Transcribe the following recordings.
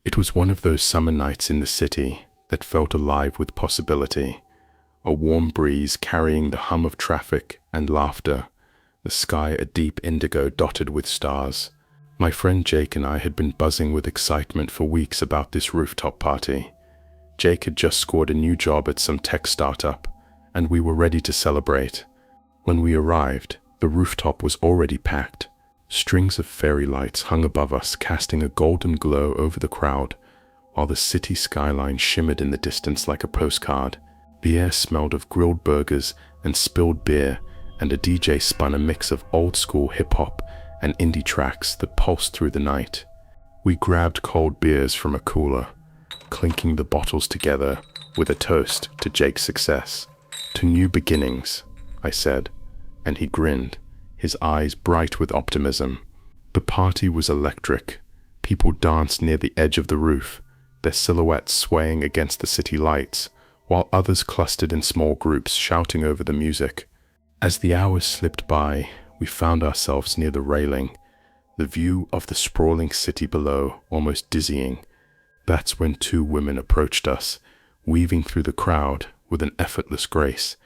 It was one of those summer nights in the city that felt alive with possibility. A warm breeze carrying the hum of traffic and laughter, the sky a deep indigo dotted with stars. My friend Jake and I had been buzzing with excitement for weeks about this rooftop party. Jake had just scored a new job at some tech startup, and we were ready to celebrate. When we arrived, the rooftop was already packed. Strings of fairy lights hung above us, casting a golden glow over the crowd, while the city skyline shimmered in the distance like a postcard. The air smelled of grilled burgers and spilled beer, and a DJ spun a mix of old-school hip-hop and indie tracks that pulsed through the night. We grabbed cold beers from a cooler, clinking the bottles together with a toast to Jake's success. "To new beginnings," I said, and he grinned, his eyes bright with optimism. The party was electric. People danced near the edge of the roof, their silhouettes swaying against the city lights, while others clustered in small groups shouting over the music. As the hours slipped by, we found ourselves near the railing, the view of the sprawling city below almost dizzying. That's when two women approached us, weaving through the crowd with an effortless grace.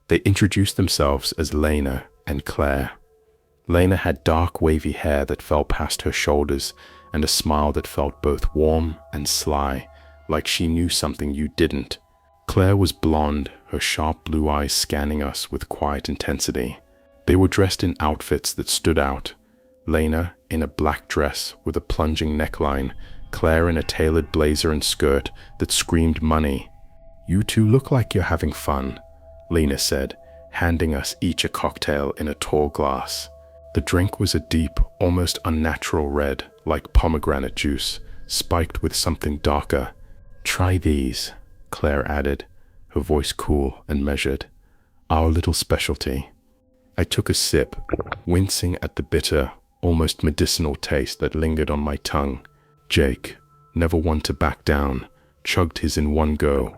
They introduced themselves as Lena and Claire. Lena had dark wavy hair that fell past her shoulders and a smile that felt both warm and sly, like she knew something you didn't. Claire was blonde, her sharp blue eyes scanning us with quiet intensity. They were dressed in outfits that stood out. Lena in a black dress with a plunging neckline, Claire in a tailored blazer and skirt that screamed money. "You two look like you're having fun," Lena said, handing us each a cocktail in a tall glass. The drink was a deep, almost unnatural red, like pomegranate juice, spiked with something darker. "Try these," Claire added, her voice cool and measured. "Our little specialty." I took a sip, wincing at the bitter, almost medicinal taste that lingered on my tongue. Jake, never one to back down, chugged his in one go,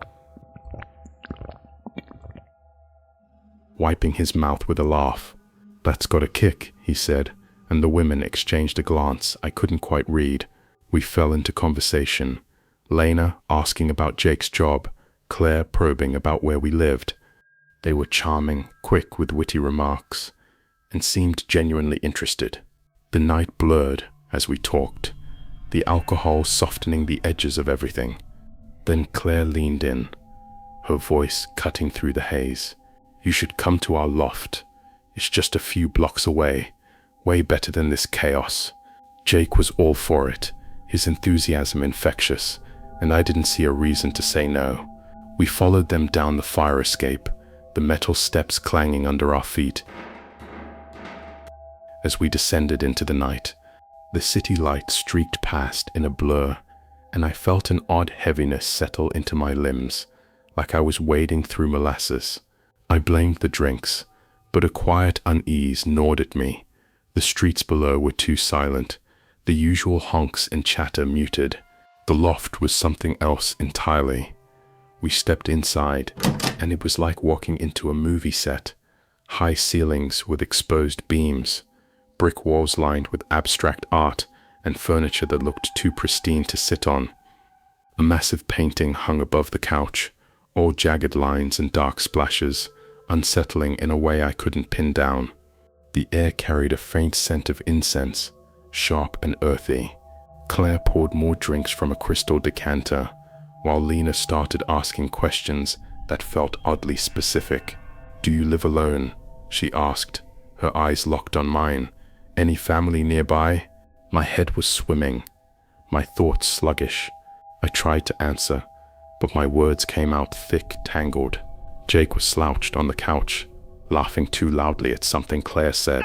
wiping his mouth with a laugh. "That's got a kick," he said, and the women exchanged a glance I couldn't quite read. We fell into conversation, Lena asking about Jake's job, Claire probing about where we lived. They were charming, quick with witty remarks, and seemed genuinely interested. The night blurred as we talked, the alcohol softening the edges of everything. Then Claire leaned in, her voice cutting through the haze. "You should come to our loft. It's just a few blocks away, way better than this chaos." Jake was all for it, his enthusiasm infectious, and I didn't see a reason to say no. We followed them down the fire escape, the metal steps clanging under our feet. As we descended into the night, the city lights streaked past in a blur, and I felt an odd heaviness settle into my limbs, like I was wading through molasses. I blamed the drinks, but a quiet unease gnawed at me. The streets below were too silent, the usual honks and chatter muted. The loft was something else entirely. We stepped inside, and it was like walking into a movie set. High ceilings with exposed beams, brick walls lined with abstract art, and furniture that looked too pristine to sit on. A massive painting hung above the couch, all jagged lines and dark splashes, unsettling in a way I couldn't pin down. The air carried a faint scent of incense, sharp and earthy. Claire poured more drinks from a crystal decanter, while Lena started asking questions that felt oddly specific. "Do you live alone?" she asked, her eyes locked on mine. "Any family nearby?" My head was swimming, my thoughts sluggish. I tried to answer, but my words came out thick, tangled. Jake was slouched on the couch, laughing too loudly at something Claire said.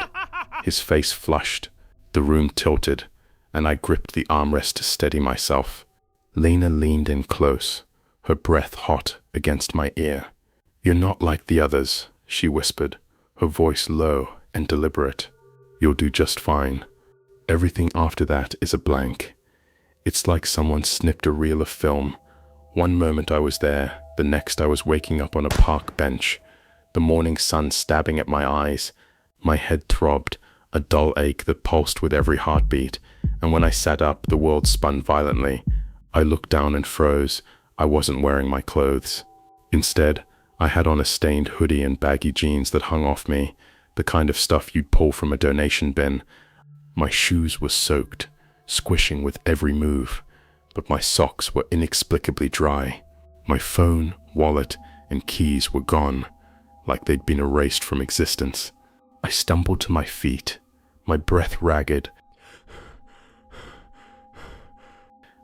His face flushed, the room tilted, and I gripped the armrest to steady myself. Lena leaned in close, her breath hot against my ear. "You're not like the others," she whispered, her voice low and deliberate. "You'll do just fine. Everything after that is a blank. It's like someone snipped a reel of film. One moment I was there, the next I was waking up on a park bench, the morning sun stabbing at my eyes. My head throbbed, a dull ache that pulsed with every heartbeat, and when I sat up, the world spun violently. I looked down and froze. I wasn't wearing my clothes. Instead, I had on a stained hoodie and baggy jeans that hung off me, the kind of stuff you'd pull from a donation bin. My shoes were soaked, squishing with every move, but my socks were inexplicably dry. My phone, wallet, and keys were gone, like they'd been erased from existence. I stumbled to my feet, my breath ragged,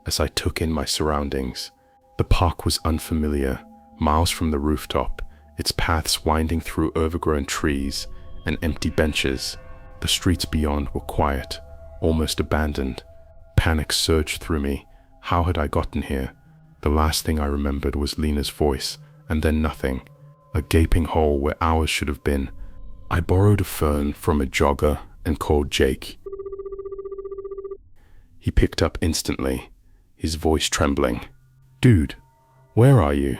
as I took in my surroundings. The park was unfamiliar, miles from the rooftop, its paths winding through overgrown trees and empty benches. The streets beyond were quiet, almost abandoned. Panic surged through me. How had I gotten here? The last thing I remembered was Lena's voice, and then nothing. A gaping hole where hours should have been. I borrowed a phone from a jogger and called Jake. He picked up instantly, his voice trembling. "Dude, where are you?"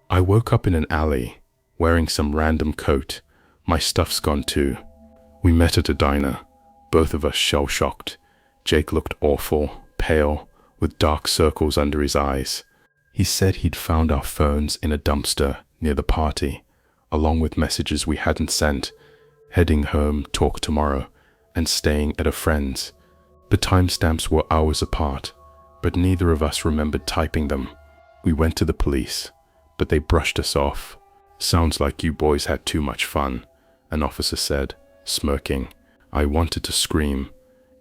I woke up in an alley, wearing some random coat. My stuff's gone too. We met at a diner, both of us shell-shocked. Jake looked awful, pale, with dark circles under his eyes. He said he'd found our phones in a dumpster near the party, along with messages we hadn't sent, heading home, talk tomorrow, and staying at a friend's. The timestamps were hours apart, but neither of us remembered typing them. We went to the police, but they brushed us off. "Sounds like you boys had too much fun," an officer said, smirking. I wanted to scream.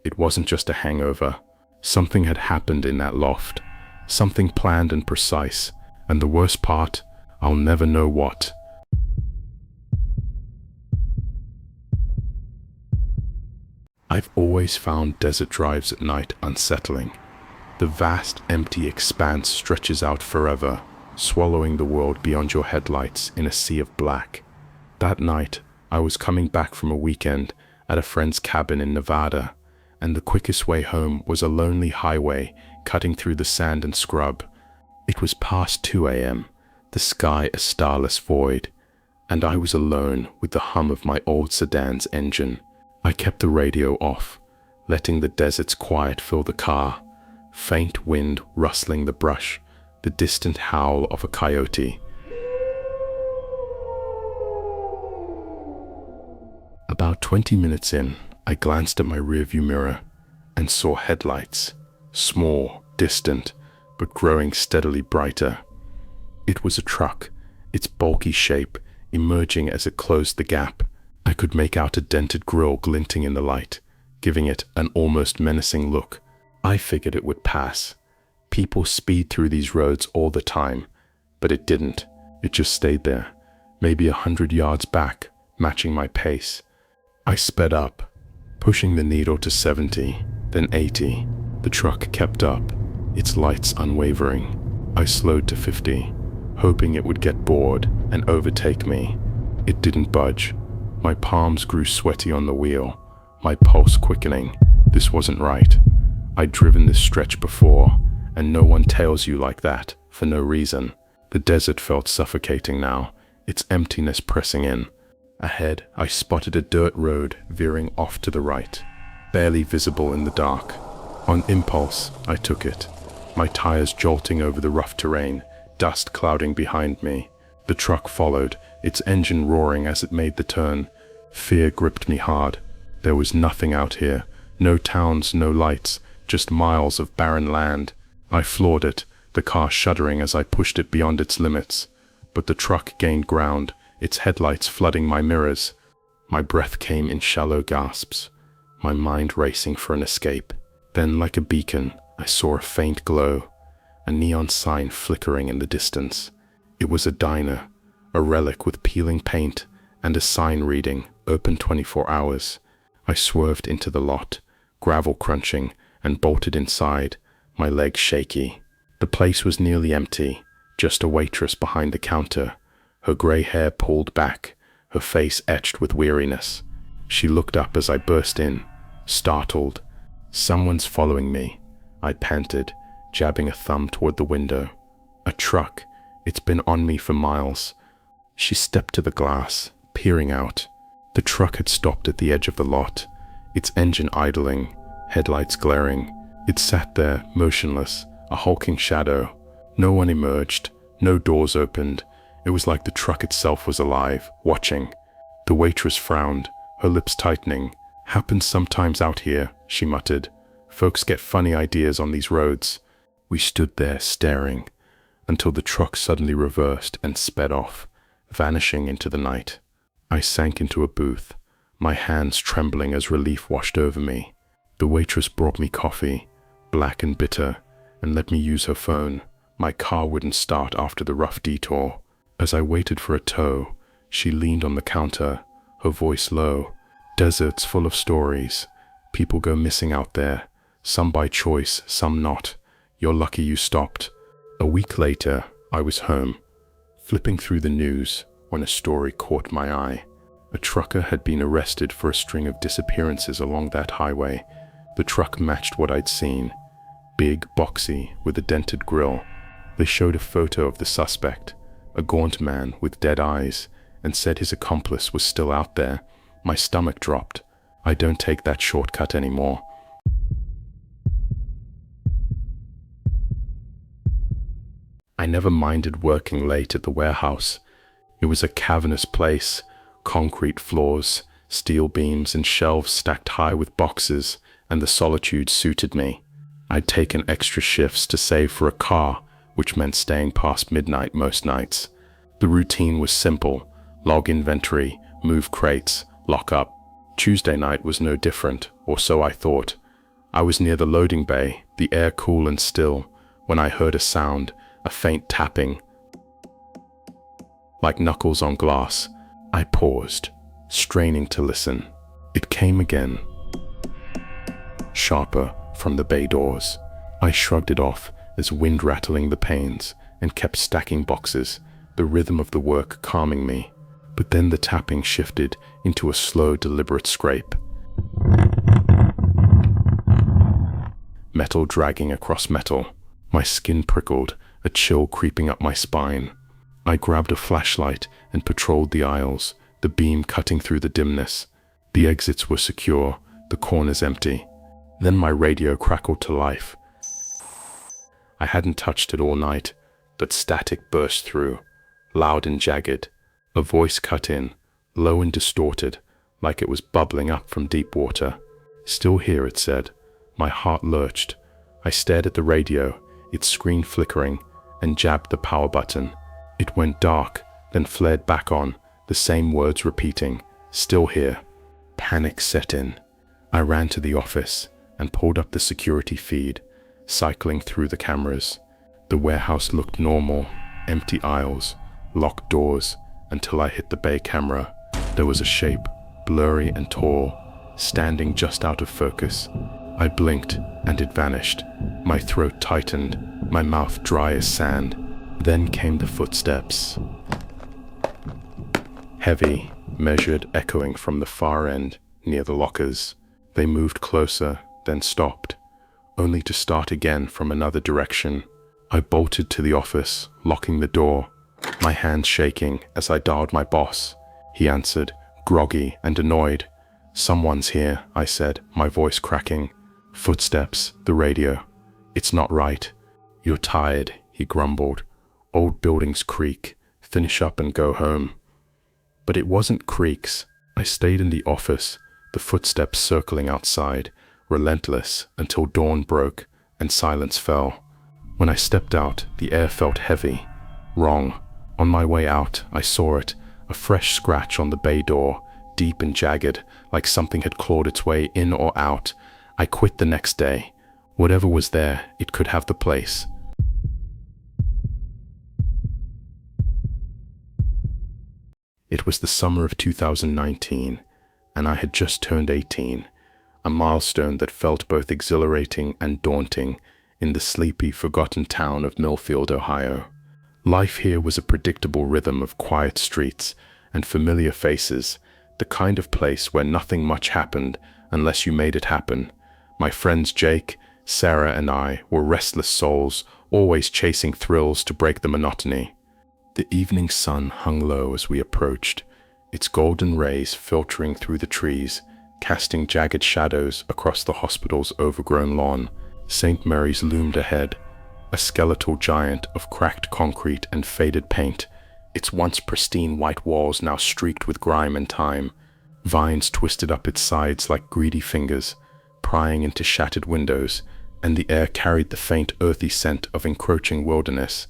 It wasn't just a hangover. Something had happened in that loft. Something planned and precise. And the worst part, I'll never know what. I've always found desert drives at night unsettling. The vast, empty expanse stretches out forever, swallowing the world beyond your headlights in a sea of black. That night, I was coming back from a weekend at a friend's cabin in Nevada, and the quickest way home was a lonely highway cutting through the sand and scrub. It was past 2 a.m., the sky a starless void, and I was alone with the hum of my old sedan's engine. I kept the radio off, letting the desert's quiet fill the car, faint wind rustling the brush, the distant howl of a coyote. About 20 minutes in, I glanced at my rearview mirror and saw headlights, small, distant, but growing steadily brighter. It was a truck, its bulky shape emerging as it closed the gap. I could make out a dented grille glinting in the light, giving it an almost menacing look. I figured it would pass. People speed through these roads all the time, but it didn't. It just stayed there, maybe 100 yards back, matching my pace. I sped up, pushing the needle to 70, then 80. The truck kept up, its lights unwavering. I slowed to 50, hoping it would get bored and overtake me. It didn't budge. My palms grew sweaty on the wheel, my pulse quickening. This wasn't right. I'd driven this stretch before, and no one tails you like that, for no reason. The desert felt suffocating now, its emptiness pressing in. Ahead, I spotted a dirt road veering off to the right, barely visible in the dark. On impulse, I took it, my tires jolting over the rough terrain, dust clouding behind me. The truck followed, its engine roaring as it made the turn. Fear gripped me hard. There was nothing out here, no towns, no lights, just miles of barren land. I floored it, the car shuddering as I pushed it beyond its limits. But the truck gained ground, its headlights flooding my mirrors. My breath came in shallow gasps, my mind racing for an escape. Then, like a beacon, I saw a faint glow, a neon sign flickering in the distance. It was a diner, a relic with peeling paint, and a sign reading, open 24 hours. I swerved into the lot, gravel crunching, and bolted inside, my legs shaky. The place was nearly empty, just a waitress behind the counter, her gray hair pulled back, her face etched with weariness. She looked up as I burst in, startled. "Someone's following me," I panted, jabbing a thumb toward the window. "A truck. It's been on me for miles." She stepped to the glass, peering out. The truck had stopped at the edge of the lot, its engine idling, headlights glaring. It sat there, motionless, a hulking shadow. No one emerged, no doors opened. It was like the truck itself was alive, watching. The waitress frowned, her lips tightening. "Happens sometimes out here," she muttered. "Folks get funny ideas on these roads." We stood there staring until the truck suddenly reversed and sped off, vanishing into the night. I sank into a booth, my hands trembling as relief washed over me. The waitress brought me coffee, black and bitter, and let me use her phone. My car wouldn't start after the rough detour. As I waited for a tow, she leaned on the counter, her voice low. "Desert's full of stories. People go missing out there, some by choice, some not. You're lucky you stopped." A week later, I was home, flipping through the news when a story caught my eye. A trucker had been arrested for a string of disappearances along that highway. The truck matched what I'd seen. Big, boxy, with a dented grille. They showed a photo of the suspect, a gaunt man with dead eyes, and said his accomplice was still out there. My stomach dropped. I don't take that shortcut anymore. I never minded working late at the warehouse. It was a cavernous place, concrete floors, steel beams, and shelves stacked high with boxes, and the solitude suited me. I'd taken extra shifts to save for a car, which meant staying past midnight most nights. The routine was simple: log inventory, move crates, lock up. Tuesday night was no different, or so I thought. I was near the loading bay, the air cool and still, when I heard a sound, a faint tapping, like knuckles on glass. I paused, straining to listen. It came again, sharper, from the bay doors. I shrugged it off as wind rattling the panes and kept stacking boxes, the rhythm of the work calming me. But then the tapping shifted into a slow, deliberate scrape. Metal dragging across metal. My skin prickled, a chill creeping up my spine. I grabbed a flashlight and patrolled the aisles, the beam cutting through the dimness. The exits were secure, the corners empty. Then my radio crackled to life. I hadn't touched it all night, but static burst through, loud and jagged. A voice cut in, low and distorted, like it was bubbling up from deep water. "Still here," it said. My heart lurched. I stared at the radio, its screen flickering, and jabbed the power button. It went dark, then flared back on, the same words repeating, "Still here." Panic set in. I ran to the office and pulled up the security feed, cycling through the cameras. The warehouse looked normal, empty aisles, locked doors, until I hit the bay camera. There was a shape, blurry and tall, standing just out of focus. I blinked and it vanished. My throat tightened, my mouth dry as sand. Then came the footsteps. Heavy, measured, echoing from the far end, near the lockers. They moved closer, then stopped, only to start again from another direction. I bolted to the office, locking the door, my hands shaking as I dialed my boss. He answered, groggy and annoyed. "Someone's here," I said, my voice cracking. Footsteps, the radio. "It's not right." "You're tired," he grumbled. "Old buildings creak. Finish up and go home." But it wasn't creaks. I stayed in the office, the footsteps circling outside, relentless until dawn broke and silence fell. When I stepped out, the air felt heavy. Wrong. On my way out, I saw it, a fresh scratch on the bay door, deep and jagged, like something had clawed its way in or out. I quit the next day. Whatever was there, it could have the place. It was the summer of 2019, and I had just turned 18, a milestone that felt both exhilarating and daunting in the sleepy, forgotten town of Millfield, Ohio. Life here was a predictable rhythm of quiet streets and familiar faces, the kind of place where nothing much happened unless you made it happen. My friends Jake, Sarah, and I were restless souls, always chasing thrills to break the monotony. The evening sun hung low as we approached, its golden rays filtering through the trees, casting jagged shadows across the hospital's overgrown lawn. St. Mary's loomed ahead, a skeletal giant of cracked concrete and faded paint, its once pristine white walls now streaked with grime and time. Vines twisted up its sides like greedy fingers, prying into shattered windows, and the air carried the faint earthy scent of encroaching wilderness.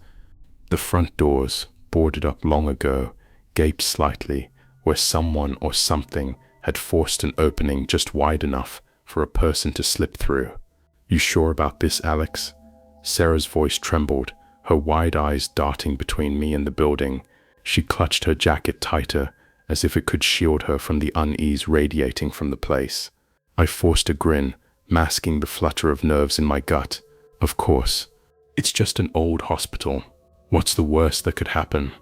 The front doors, boarded up long ago, gaped slightly, where someone or something had forced an opening just wide enough for a person to slip through. "You sure about this, Alex?" Sarah's voice trembled, her wide eyes darting between me and the building. She clutched her jacket tighter, as if it could shield her from the unease radiating from the place. I forced a grin, masking the flutter of nerves in my gut. Of course. It's just an old hospital. What's the worst that could happen?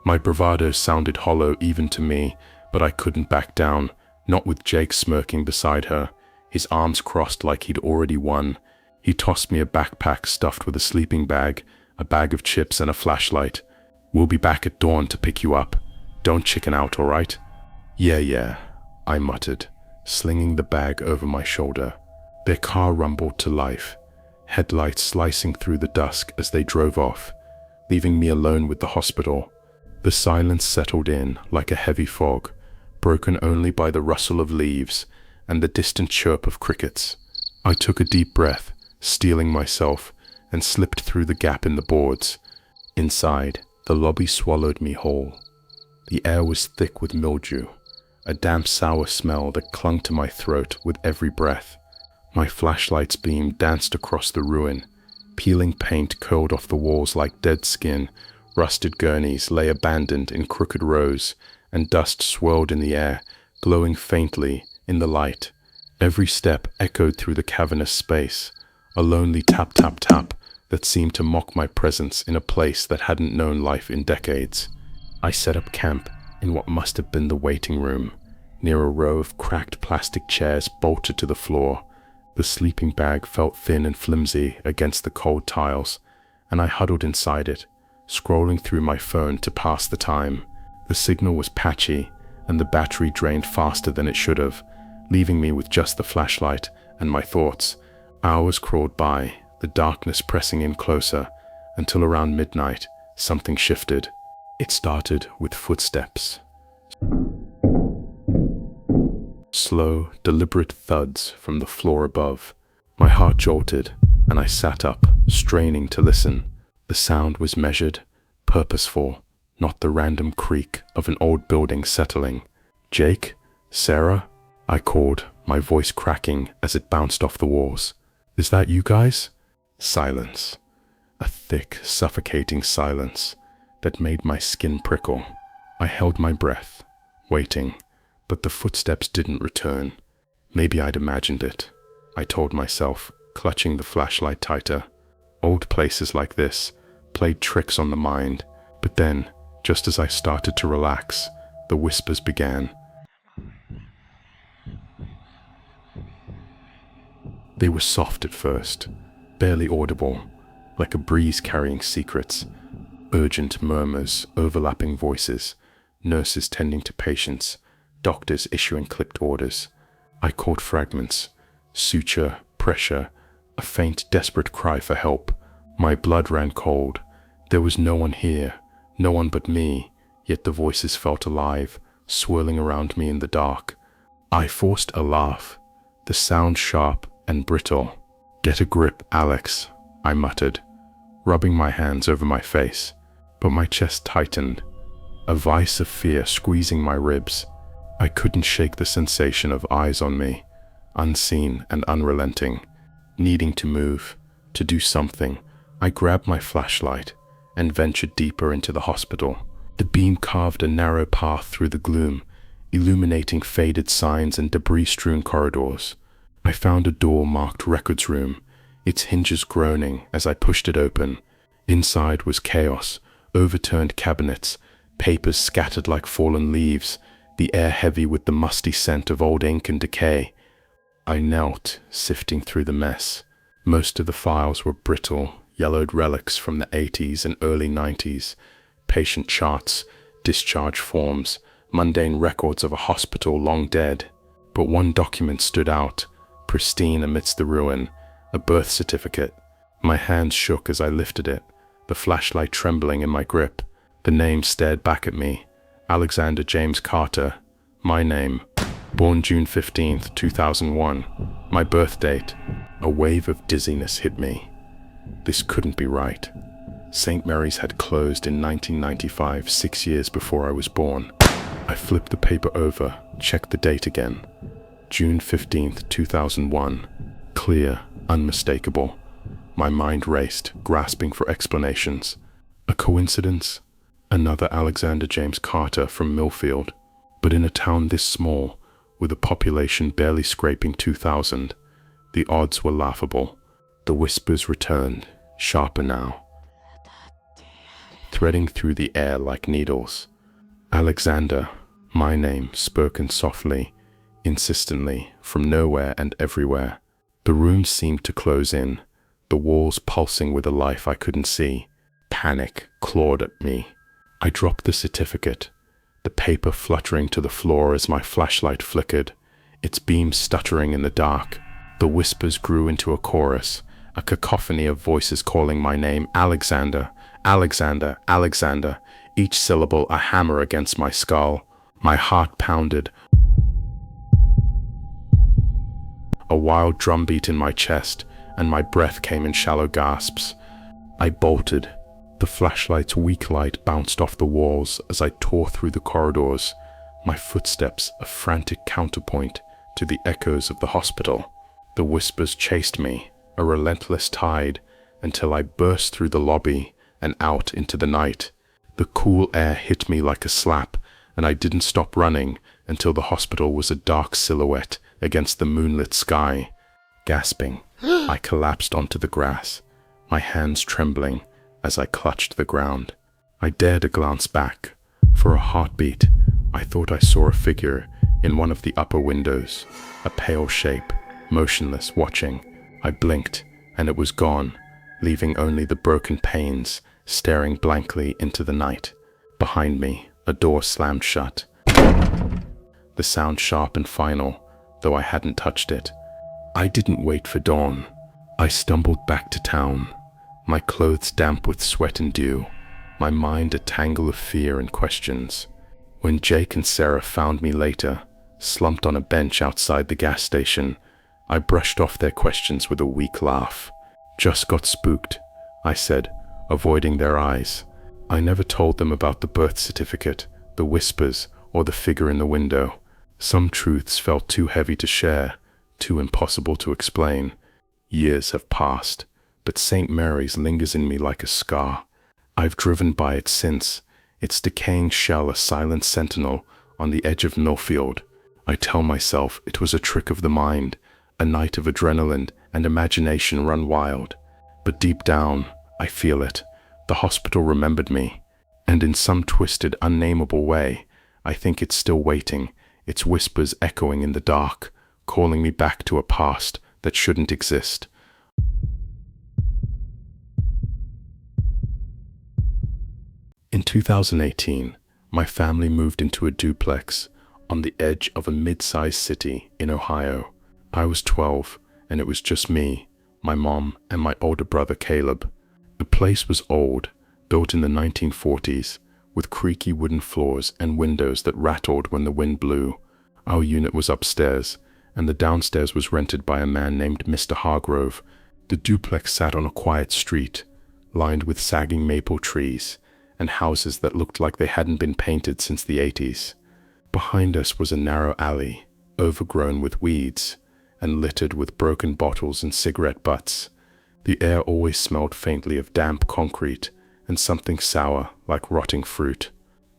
My bravado sounded hollow even to me, but I couldn't back down, not with Jake smirking beside her, his arms crossed like he'd already won. He tossed me a backpack stuffed with a sleeping bag, a bag of chips and a flashlight. "We'll be back at dawn to pick you up. Don't chicken out, all right?" Yeah, I muttered, slinging the bag over my shoulder. Their car rumbled to life, headlights slicing through the dusk as they drove off, leaving me alone with the hospital. The silence settled in like a heavy fog, broken only by the rustle of leaves and the distant chirp of crickets. I took a deep breath, steeling myself, and slipped through the gap in the boards. Inside, the lobby swallowed me whole. The air was thick with mildew, a damp sour smell that clung to my throat with every breath. My flashlight's beam danced across the ruin. Peeling paint curled off the walls like dead skin, rusted gurneys lay abandoned in crooked rows, and dust swirled in the air, glowing faintly in the light. Every step echoed through the cavernous space, a lonely tap tap tap that seemed to mock my presence in a place that hadn't known life in decades. I set up camp in what must have been the waiting room, near a row of cracked plastic chairs bolted to the floor. The sleeping bag felt thin and flimsy against the cold tiles, and I huddled inside it, scrolling through my phone to pass the time. The signal was patchy, and the battery drained faster than it should have, leaving me with just the flashlight and my thoughts. Hours crawled by, the darkness pressing in closer, until around midnight, something shifted. It started with footsteps. Slow, deliberate thuds from the floor above. My heart jolted, and I sat up, straining to listen. The sound was measured, purposeful, not the random creak of an old building settling. "Jake? Sarah?" I called, my voice cracking as it bounced off the walls. "Is that you guys?" Silence. A thick, suffocating silence that made my skin prickle. I held my breath, waiting, but the footsteps didn't return. Maybe I'd imagined it, I told myself, clutching the flashlight tighter. Old places like this played tricks on the mind, but then, just as I started to relax, the whispers began. They were soft at first, barely audible, like a breeze carrying secrets. Urgent murmurs, overlapping voices, nurses tending to patients, doctors issuing clipped orders. I caught fragments, suture, pressure, a faint, desperate cry for help. My blood ran cold. There was no one here, no one but me, yet the voices felt alive, swirling around me in the dark. I forced a laugh, the sound sharp and brittle. "Get a grip, Alex," I muttered, rubbing my hands over my face. But my chest tightened, a vice of fear squeezing my ribs. I couldn't shake the sensation of eyes on me, unseen and unrelenting. Needing to move, to do something, I grabbed my flashlight and ventured deeper into the hospital. The beam carved a narrow path through the gloom, illuminating faded signs and debris-strewn corridors. I found a door marked Records Room, its hinges groaning as I pushed it open. Inside was chaos, overturned cabinets, papers scattered like fallen leaves, the air heavy with the musty scent of old ink and decay. I knelt, sifting through the mess. Most of the files were brittle, yellowed relics from the 80s and early 90s, patient charts, discharge forms, mundane records of a hospital long dead. But one document stood out, pristine amidst the ruin, a birth certificate. My hands shook as I lifted it, the flashlight trembling in my grip. The name stared back at me. Alexander James Carter. My name. Born June 15th, 2001. My birth date. A wave of dizziness hit me. This couldn't be right. St. Mary's had closed in 1995, 6 years before I was born. I flipped the paper over, checked the date again. June 15th, 2001. Clear, unmistakable. My mind raced, grasping for explanations. A coincidence? Another Alexander James Carter from Millfield. But in a town this small, with a population barely scraping 2,000, the odds were laughable. The whispers returned, sharper now, threading through the air like needles. Alexander, my name, spoken softly, insistently, from nowhere and everywhere. The room seemed to close in, the walls pulsing with a life I couldn't see. Panic clawed at me. I dropped the certificate, the paper fluttering to the floor as my flashlight flickered, its beam stuttering in the dark. The whispers grew into a chorus, a cacophony of voices calling my name. Alexander, Alexander, Alexander, each syllable a hammer against my skull. My heart pounded, a wild drumbeat in my chest, and my breath came in shallow gasps. I bolted. The flashlight's weak light bounced off the walls as I tore through the corridors, my footsteps a frantic counterpoint to the echoes of the hospital. The whispers chased me, a relentless tide, until I burst through the lobby and out into the night. The cool air hit me like a slap, and I didn't stop running until the hospital was a dark silhouette against the moonlit sky. Gasping, I collapsed onto the grass, my hands trembling as I clutched the ground. I dared a glance back. For a heartbeat, I thought I saw a figure in one of the upper windows, a pale shape, motionless, watching. I blinked, and it was gone, leaving only the broken panes staring blankly into the night. Behind me, a door slammed shut. The sound sharp and final, though I hadn't touched it. I didn't wait for dawn. I stumbled back to town, my clothes damp with sweat and dew, my mind a tangle of fear and questions. When Jake and Sarah found me later, slumped on a bench outside the gas station, I brushed off their questions with a weak laugh. Just got spooked, I said, avoiding their eyes. I never told them about the birth certificate, the whispers, or the figure in the window. Some truths felt too heavy to share, too impossible to explain. Years have passed, but St. Mary's lingers in me like a scar. I've driven by it since, its decaying shell a silent sentinel on the edge of Millfield. I tell myself it was a trick of the mind, a night of adrenaline and imagination run wild. But deep down, I feel it. The hospital remembered me, and in some twisted, unnameable way, I think it's still waiting, its whispers echoing in the dark, calling me back to a past that shouldn't exist. In 2018, my family moved into a duplex on the edge of a mid-sized city in Ohio. I was 12, and it was just me, my mom, and my older brother Caleb. The place was old, built in the 1940s, with creaky wooden floors and windows that rattled when the wind blew. Our unit was upstairs, and the downstairs was rented by a man named Mr. Hargrove. The duplex sat on a quiet street, lined with sagging maple trees, and houses that looked like they hadn't been painted since the 80s. Behind us was a narrow alley, overgrown with weeds, and littered with broken bottles and cigarette butts. The air always smelled faintly of damp concrete and something sour like rotting fruit.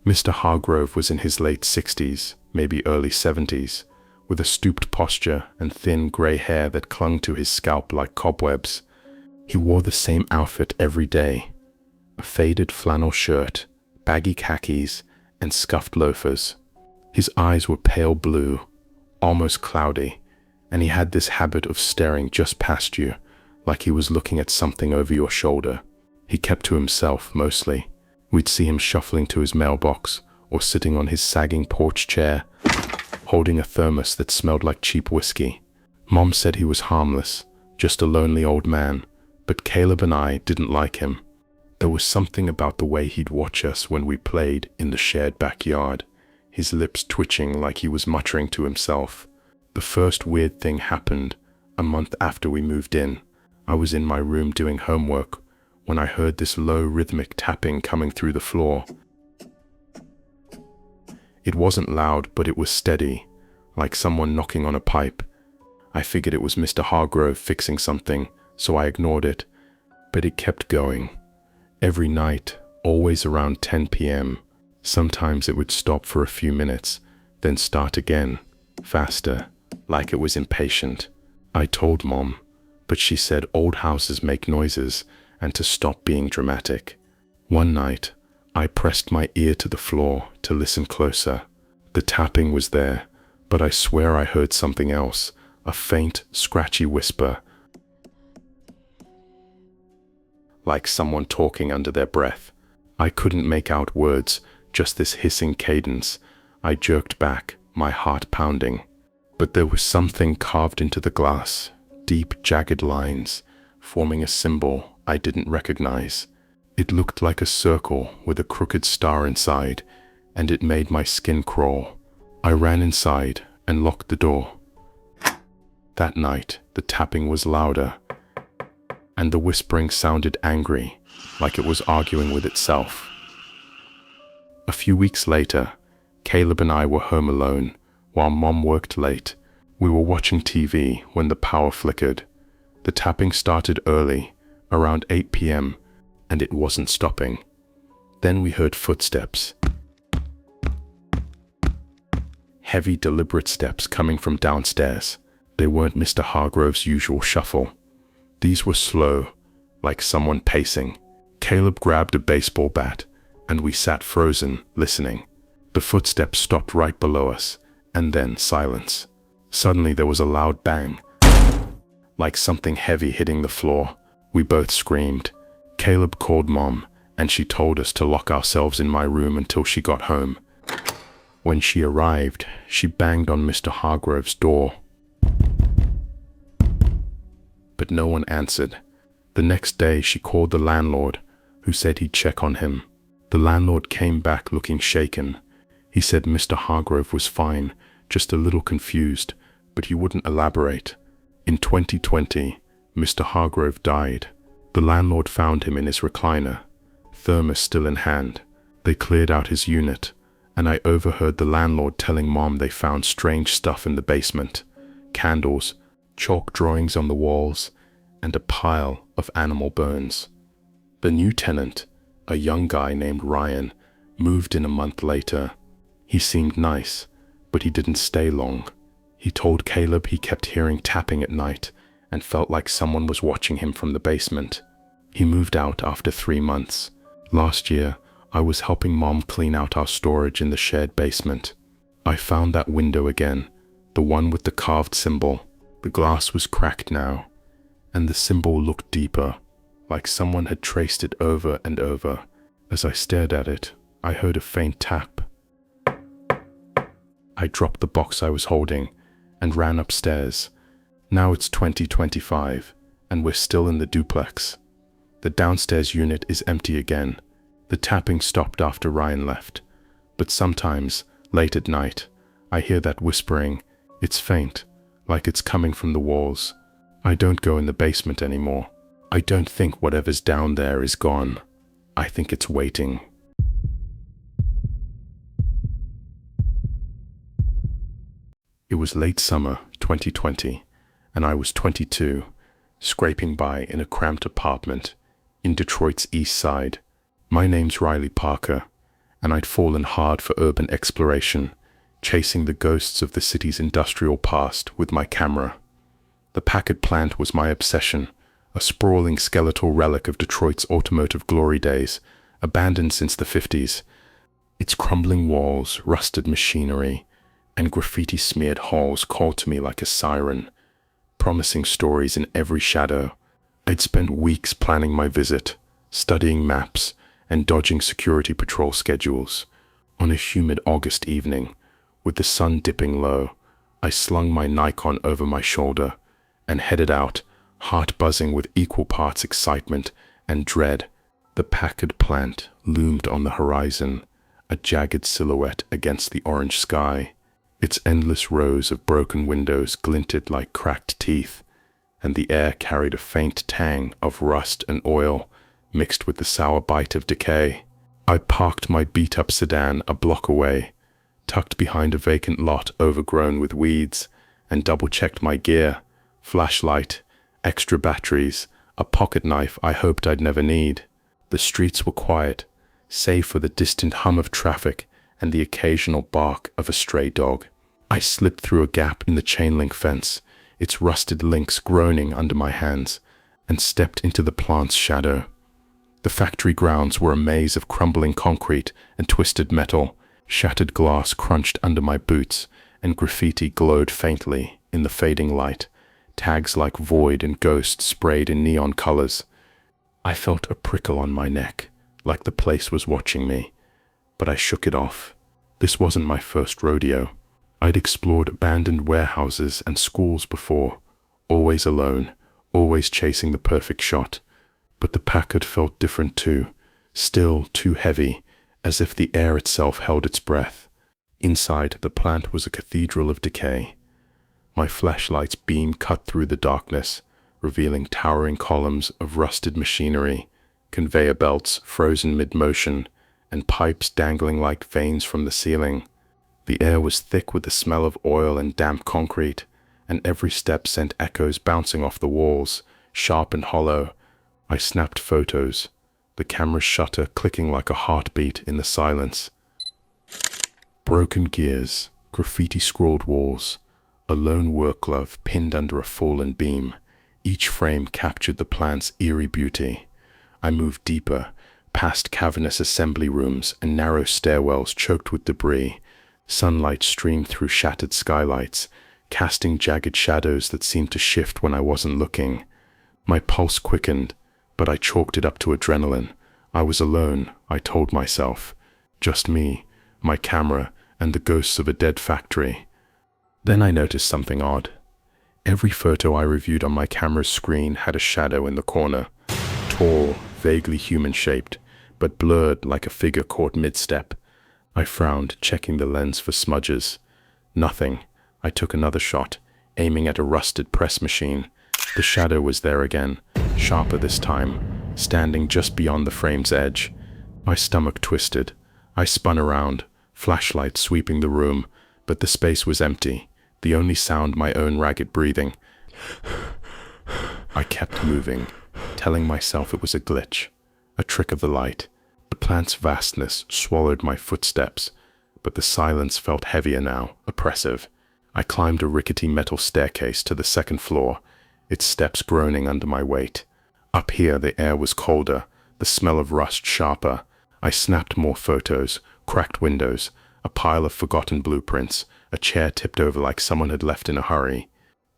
Mr. Hargrove was in his late 60s, maybe early 70s, with a stooped posture and thin grey hair that clung to his scalp like cobwebs. He wore the same outfit every day, a faded flannel shirt, baggy khakis, and scuffed loafers. His eyes were pale blue, almost cloudy, and he had this habit of staring just past you, like he was looking at something over your shoulder. He kept to himself, mostly. We'd see him shuffling to his mailbox, or sitting on his sagging porch chair, holding a thermos that smelled like cheap whiskey. Mom said he was harmless, just a lonely old man, But Caleb and I didn't like him. There was something about the way he'd watch us when we played in the shared backyard, his lips twitching like he was muttering to himself. The first weird thing happened a month after we moved in. I was in my room doing homework when I heard this low rhythmic tapping coming through the floor. It wasn't loud, but it was steady, like someone knocking on a pipe. I figured it was Mr. Hargrove fixing something, so I ignored it, but it kept going. Every night, always around 10 p.m. Sometimes it would stop for a few minutes, then start again, faster, like it was impatient. I told Mom, but she said old houses make noises and to stop being dramatic. One night, I pressed my ear to the floor to listen closer. The tapping was there, but I swear I heard something else, a faint, scratchy whisper, like someone talking under their breath. I couldn't make out words, just this hissing cadence. I jerked back, my heart pounding. But there was something carved into the glass, deep, jagged lines, forming a symbol I didn't recognize. It looked like a circle with a crooked star inside, and it made my skin crawl. I ran inside and locked the door. That night, the tapping was louder, and the whispering sounded angry, like it was arguing with itself. A few weeks later, Caleb and I were home alone, while Mom worked late. We were watching TV when the power flickered. The tapping started early, around 8 p.m., and it wasn't stopping. Then we heard footsteps. Heavy, deliberate steps coming from downstairs. They weren't Mr. Hargrove's usual shuffle. These were slow, like someone pacing. Caleb grabbed a baseball bat, and we sat frozen, listening. The footsteps stopped right below us, and then silence. Suddenly there was a loud bang, like something heavy hitting the floor. We both screamed. Caleb called Mom, and she told us to lock ourselves in my room until she got home. When she arrived, she banged on Mr. Hargrove's door, but no one answered. The next day she called the landlord, who said he'd check on him. The landlord came back looking shaken. He said Mr. Hargrove was fine, just a little confused, but he wouldn't elaborate. In 2020, Mr. Hargrove died. The landlord found him in his recliner, thermos still in hand. They cleared out his unit, and I overheard the landlord telling Mom they found strange stuff in the basement. Candles, chalk drawings on the walls, and a pile of animal bones. The new tenant, a young guy named Ryan, moved in a month later. He seemed nice, but he didn't stay long. He told Caleb he kept hearing tapping at night and felt like someone was watching him from the basement. He moved out after 3 months. Last year, I was helping Mom clean out our storage in the shared basement. I found that window again, the one with the carved symbol. The glass was cracked now, and the symbol looked deeper, like someone had traced it over and over. As I stared at it, I heard a faint tap. I dropped the box I was holding and ran upstairs. Now it's 2025, and we're still in the duplex. The downstairs unit is empty again. The tapping stopped after Ryan left, but sometimes, late at night, I hear that whispering. It's faint, like it's coming from the walls. I don't go in the basement anymore. I don't think whatever's down there is gone. I think it's waiting. It was late summer 2020, and I was 22, scraping by in a cramped apartment in Detroit's East Side. My name's Riley Parker, and I'd fallen hard for urban exploration, chasing the ghosts of the city's industrial past with my camera. The Packard plant was my obsession, a sprawling skeletal relic of Detroit's automotive glory days, abandoned since the 50s. Its crumbling walls, rusted machinery, and graffiti-smeared halls called to me like a siren, promising stories in every shadow. I'd spent weeks planning my visit, studying maps, and dodging security patrol schedules. On a humid August evening, with the sun dipping low, I slung my Nikon over my shoulder and headed out, heart buzzing with equal parts excitement and dread. The Packard plant loomed on the horizon, a jagged silhouette against the orange sky. Its endless rows of broken windows glinted like cracked teeth, and the air carried a faint tang of rust and oil mixed with the sour bite of decay. I parked my beat-up sedan a block away, tucked behind a vacant lot overgrown with weeds, and double-checked my gear: flashlight, extra batteries, a pocket knife I hoped I'd never need. The streets were quiet, save for the distant hum of traffic and the occasional bark of a stray dog. I slipped through a gap in the chain-link fence, its rusted links groaning under my hands, and stepped into the plant's shadow. The factory grounds were a maze of crumbling concrete and twisted metal. Shattered glass crunched under my boots, and graffiti glowed faintly in the fading light. Tags like void and ghost sprayed in neon colors. I felt a prickle on my neck, like the place was watching me, but I shook it off. This wasn't my first rodeo. I'd explored abandoned warehouses and schools before, always alone, always chasing the perfect shot. But the Packard felt different too, still too heavy, as if the air itself held its breath. Inside, the plant was a cathedral of decay. My flashlight's beam cut through the darkness, revealing towering columns of rusted machinery, conveyor belts frozen mid-motion, and pipes dangling like veins from the ceiling. The air was thick with the smell of oil and damp concrete, and every step sent echoes bouncing off the walls, sharp and hollow. I snapped photos, the camera's shutter clicking like a heartbeat in the silence. Broken gears, graffiti-scrawled walls, a lone work glove pinned under a fallen beam. Each frame captured the plant's eerie beauty. I moved deeper, past cavernous assembly rooms and narrow stairwells choked with debris. Sunlight streamed through shattered skylights, casting jagged shadows that seemed to shift when I wasn't looking. My pulse quickened, but I chalked it up to adrenaline. I was alone, I told myself. Just me, my camera, and the ghosts of a dead factory. Then I noticed something odd. Every photo I reviewed on my camera's screen had a shadow in the corner. Tall, vaguely human-shaped, but blurred like a figure caught mid-step. I frowned, checking the lens for smudges. Nothing. I took another shot, aiming at a rusted press machine. The shadow was there again, sharper this time, standing just beyond the frame's edge. My stomach twisted. I spun around, flashlight sweeping the room, but the space was empty, the only sound my own ragged breathing. I kept moving, telling myself it was a glitch, a trick of the light. The plant's vastness swallowed my footsteps, but the silence felt heavier now, oppressive. I climbed a rickety metal staircase to the second floor, its steps groaning under my weight. Up here the air was colder, the smell of rust sharper. I snapped more photos, cracked windows, a pile of forgotten blueprints, a chair tipped over like someone had left in a hurry.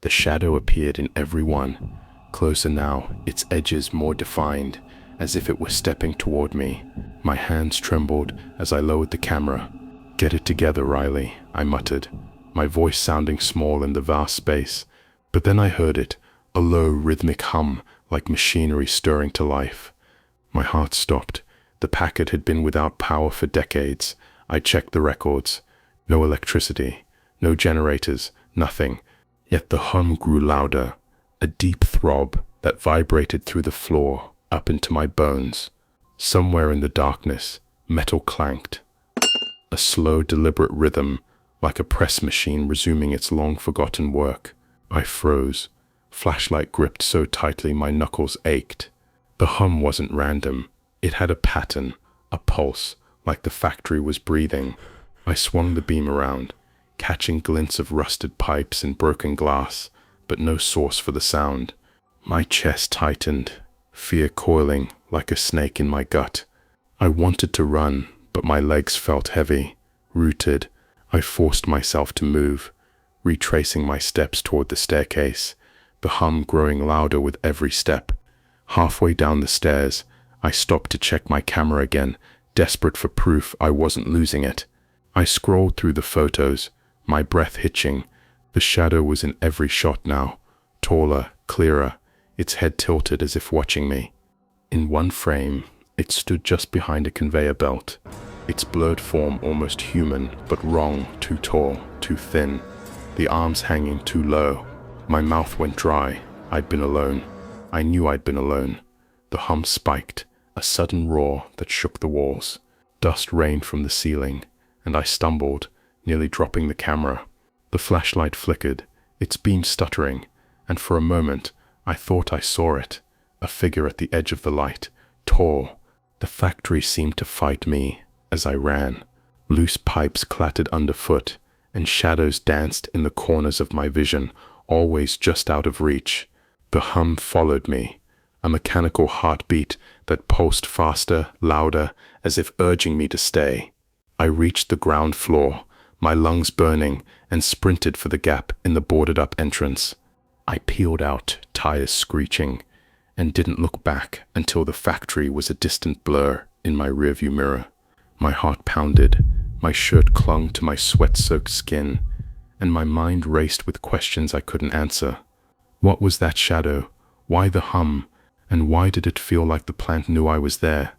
The shadow appeared in every one, closer now, its edges more defined, as if it were stepping toward me. My hands trembled as I lowered the camera. "Get it together, Riley," I muttered, my voice sounding small in the vast space. But then I heard it, a low rhythmic hum, like machinery stirring to life. My heart stopped. The Packard had been without power for decades. I checked the records. No electricity, no generators, nothing. Yet the hum grew louder, a deep throb that vibrated through the floor, up into my bones. Somewhere in the darkness, metal clanked. A slow, deliberate rhythm, like a press machine resuming its long-forgotten work. I froze, flashlight gripped so tightly my knuckles ached. The hum wasn't random. It had a pattern, a pulse, like the factory was breathing. I swung the beam around, catching glints of rusted pipes and broken glass, but no source for the sound. My chest tightened, fear coiling like a snake in my gut. I wanted to run, but my legs felt heavy, rooted. I forced myself to move, retracing my steps toward the staircase, the hum growing louder with every step. Halfway down the stairs, I stopped to check my camera again, desperate for proof I wasn't losing it. I scrolled through the photos, my breath hitching. The shadow was in every shot now, taller, clearer, its head tilted as if watching me. In one frame, it stood just behind a conveyor belt, its blurred form almost human, but wrong, too tall, too thin, the arms hanging too low. My mouth went dry. I'd been alone. I knew I'd been alone. The hum spiked, a sudden roar that shook the walls. Dust rained from the ceiling, and I stumbled, nearly dropping the camera. The flashlight flickered, its beam stuttering, and for a moment I thought I saw it, a figure at the edge of the light, tall. The factory seemed to fight me as I ran. Loose pipes clattered underfoot, and shadows danced in the corners of my vision, always just out of reach. The hum followed me, a mechanical heartbeat that pulsed faster, louder, as if urging me to stay. I reached the ground floor, my lungs burning, and sprinted for the gap in the boarded-up entrance. I peeled out, tires screeching, and didn't look back until the factory was a distant blur in my rearview mirror. My heart pounded, my shirt clung to my sweat-soaked skin, and my mind raced with questions I couldn't answer. What was that shadow? Why the hum? And why did it feel like the plant knew I was there?